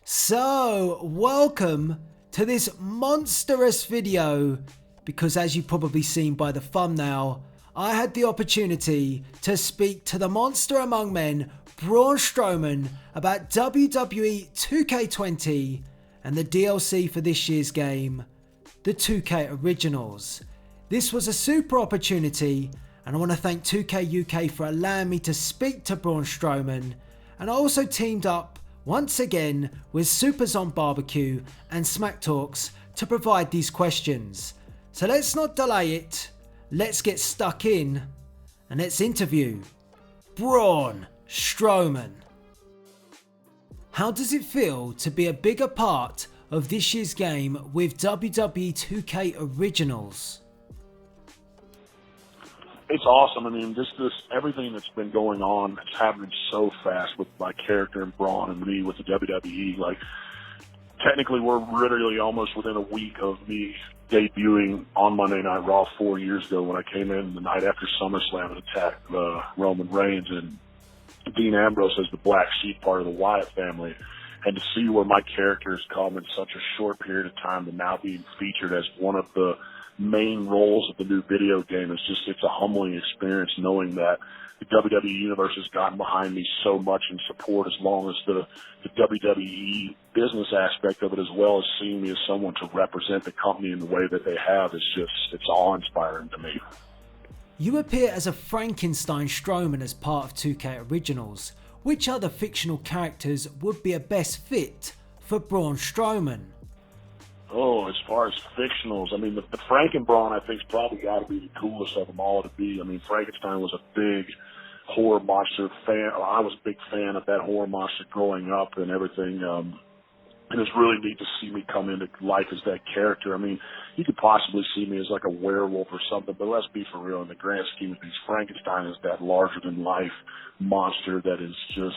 So, welcome to this monstrous video, because as you've probably seen by the thumbnail, I had the opportunity to speak to the monster among men, Braun Strowman, about WWE 2K20 and the DLC for this year's game, the 2K Originals. This was a super opportunity, and I want to thank 2K UK for allowing me to speak to Braun Strowman, and I also teamed up once again with SuperZomBBQ and SmackTalks to provide these questions. So let's not delay it, let's get stuck in and let's interview Braun Strowman. How does it feel to be a bigger part of this year's game with WWE 2K Originals? It's awesome. I mean, this everything that's been going on, it's happening so fast with my character and Braun and me with the WWE. Like, technically, we're literally almost within a week of me debuting on Monday Night Raw 4 years ago when I came in the night after SummerSlam and attacked Roman Reigns and Dean Ambrose as the Black Sheep, part of the Wyatt family. And to see where my character has come in such a short period of time to now being featured as one of the main roles of the new video game, it's a humbling experience knowing that the WWE Universe has gotten behind me so much in support, as long as the WWE business aspect of it, as well as seeing me as someone to represent the company in the way that they have. It's awe-inspiring to me. You appear as a Frankensteins Strowman as part of 2K Originals. Which other fictional characters would be a best fit for Braun Strowman? Oh, as far as fictionals, I mean, the Frankenbraun, I think, has probably got to be the coolest of them all to be. I mean, Frankenstein was a big horror monster fan. I was a big fan of that horror monster growing up and everything. And it's really neat to see me come into life as that character. I mean, you could possibly see me as like a werewolf or something, but let's be for real. In the grand scheme of things, Frankenstein is that larger-than-life monster that is just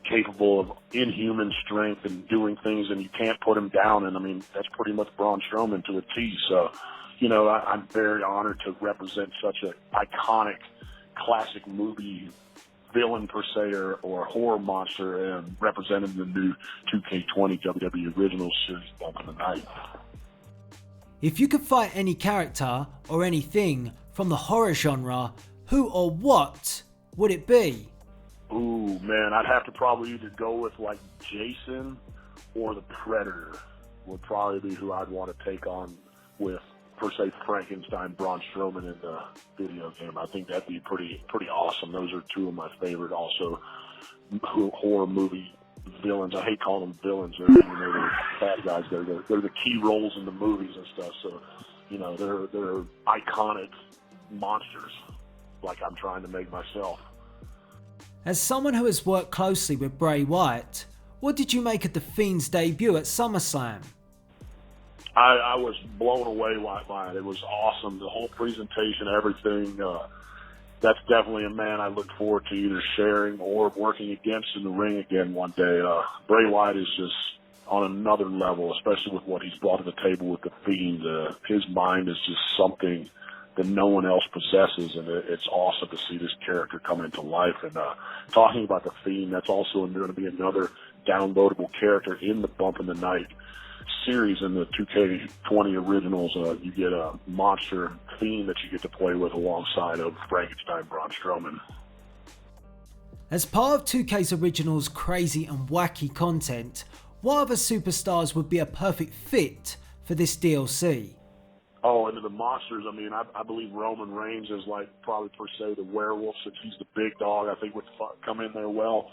capable of inhuman strength and doing things, and you can't put him down. And I mean, that's pretty much Braun Strowman to a T. So, you know, I'm very honored to represent such an iconic, classic movie villain per se, or horror monster, and representing the new 2K20 WWE Originals series Bump in the Night. If you could fight any character or anything from the horror genre, who or what would it be? Ooh, man, I'd have to probably either go with like Jason or the Predator would probably be who I'd want to take on with, per se, Frankenstein, Braun Strowman in the video game. I think that'd be pretty awesome. Those are two of my favorite also horror movie villains. I hate calling them villains. They're bad guys. They're the key roles in the movies and stuff. So, you know, they're iconic monsters like I'm trying to make myself. As someone who has worked closely with Bray Wyatt, what did you make of the Fiend's debut at SummerSlam? I was blown away by it. It was awesome. The whole presentation, everything. That's definitely a man I look forward to either sharing or working against in the ring again one day. Bray Wyatt is just on another level, especially with what he's brought to the table with the Fiend. His mind is just something that no one else possesses, and it's awesome to see this character come into life. And talking about the Fiend, that's also going to be another downloadable character in the Bump in the Night series in the 2K20 Originals. You get a monster Fiend that you get to play with alongside of Frankenstein Braun Strowman. As part of 2K's Originals' crazy and wacky content, what other superstars would be a perfect fit for this DLC? Oh, and the monsters, I mean, I believe Roman Reigns is like probably per se the werewolf, since he's the big dog. I think would come in there well.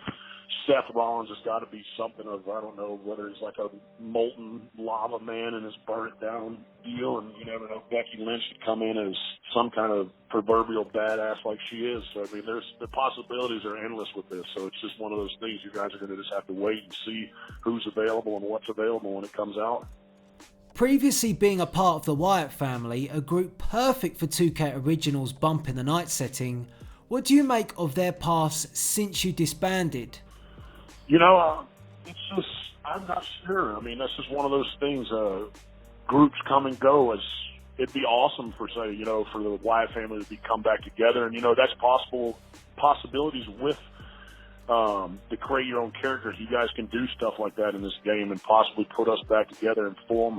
Seth Rollins has got to be something of, I don't know, whether he's like a molten lava man in his burn it down deal, and you never know, Becky Lynch should come in as some kind of proverbial badass like she is. So, I mean, the possibilities are endless with this. So it's just one of those things you guys are going to just have to wait and see who's available and what's available when it comes out. Previously being a part of the Wyatt family, a group perfect for 2K Originals Bump in the Night setting, what do you make of their paths since you disbanded? You know, it's just, I'm not sure. I mean, that's just one of those things. Groups come and go. It'd be awesome for, say, you know, for the Wyatt family to come back together. And, you know, that's possibilities with to create your own characters. You guys can do stuff like that in this game and possibly put us back together and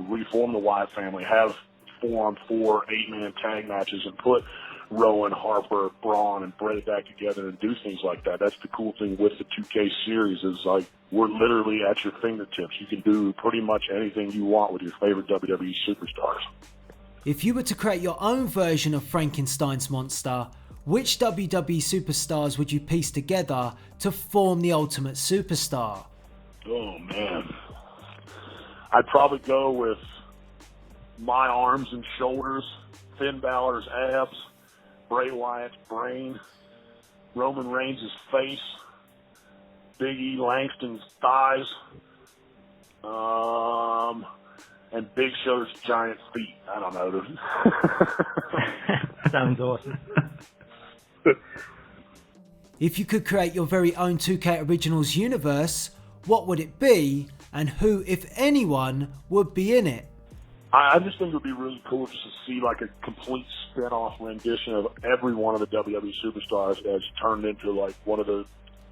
reform the Wyatt family, have 4-on-4, 8-man tag matches, and put Rowan, Harper, Braun, and Bray back together and do things like that. That's the cool thing with the 2K series is, like, we're literally at your fingertips. You can do pretty much anything you want with your favorite WWE superstars. If you were to create your own version of Frankensteins Monster, which WWE superstars would you piece together to form the ultimate superstar? Oh, man. I'd probably go with my arms and shoulders, Finn Balor's abs, Bray Wyatt's brain, Roman Reigns' face, Big E Langston's thighs, and Big Show's giant feet. I don't know. Sounds awesome. If you could create your very own 2K Originals universe, what would it be, and who, if anyone, would be in it? I just think it would be really cool just to see like a complete spin-off rendition of every one of the WWE superstars as turned into like one of the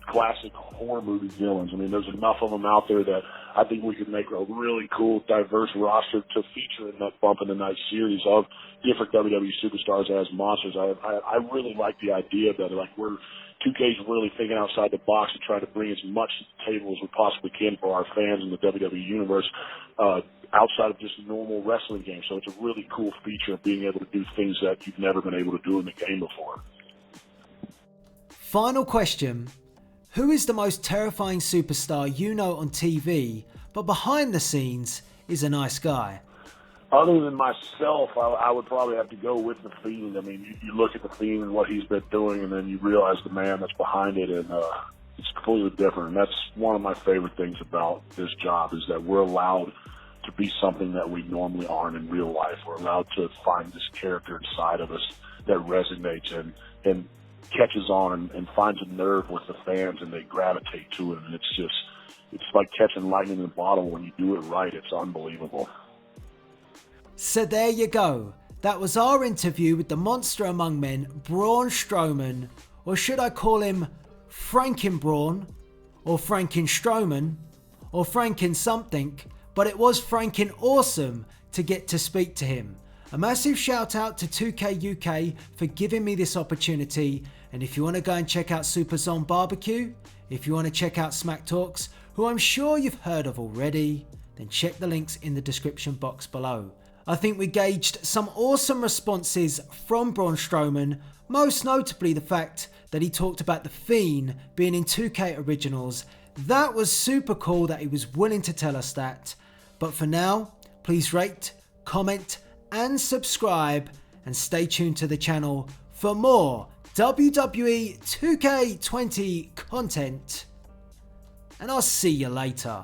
classic horror movie villains. I mean, there's enough of them out there that I think we could make a really cool, diverse roster to feature in that Bump in the Night series of different WWE superstars as monsters. I really like the idea that like 2K's really thinking outside the box and trying to bring as much to the table as we possibly can for our fans in the WWE universe outside of just a normal wrestling game. So it's a really cool feature of being able to do things that you've never been able to do in the game before. Final question. Who is the most terrifying superstar you know on TV, but behind the scenes is a nice guy? Other than myself, I would probably have to go with the Fiend. I mean, you look at the Fiend and what he's been doing, and then you realize the man that's behind it, and it's completely different. And that's one of my favorite things about this job is that we're allowed to be something that we normally aren't in real life. We're allowed to find this character inside of us that resonates and catches on and finds a nerve with the fans, and they gravitate to it. And it's like catching lightning in a bottle. When you do it right, it's unbelievable. So there you go. That was our interview with the monster among men, Braun Strowman, or should I call him Frankenbraun, or Frankenstrowman, or Franken something, but it was Franken awesome to get to speak to him. A massive shout out to 2K UK for giving me this opportunity, and if you want to go and check out SuperZomBBQ, if you want to check out SmackTalks, who I'm sure you've heard of already, then check the links in the description box below. I think we gauged some awesome responses from Braun Strowman, most notably the fact that he talked about the Fiend being in 2K Originals. That was super cool that he was willing to tell us that. But for now, please rate, comment and subscribe, and stay tuned to the channel for more WWE 2K20 content. And I'll see you later.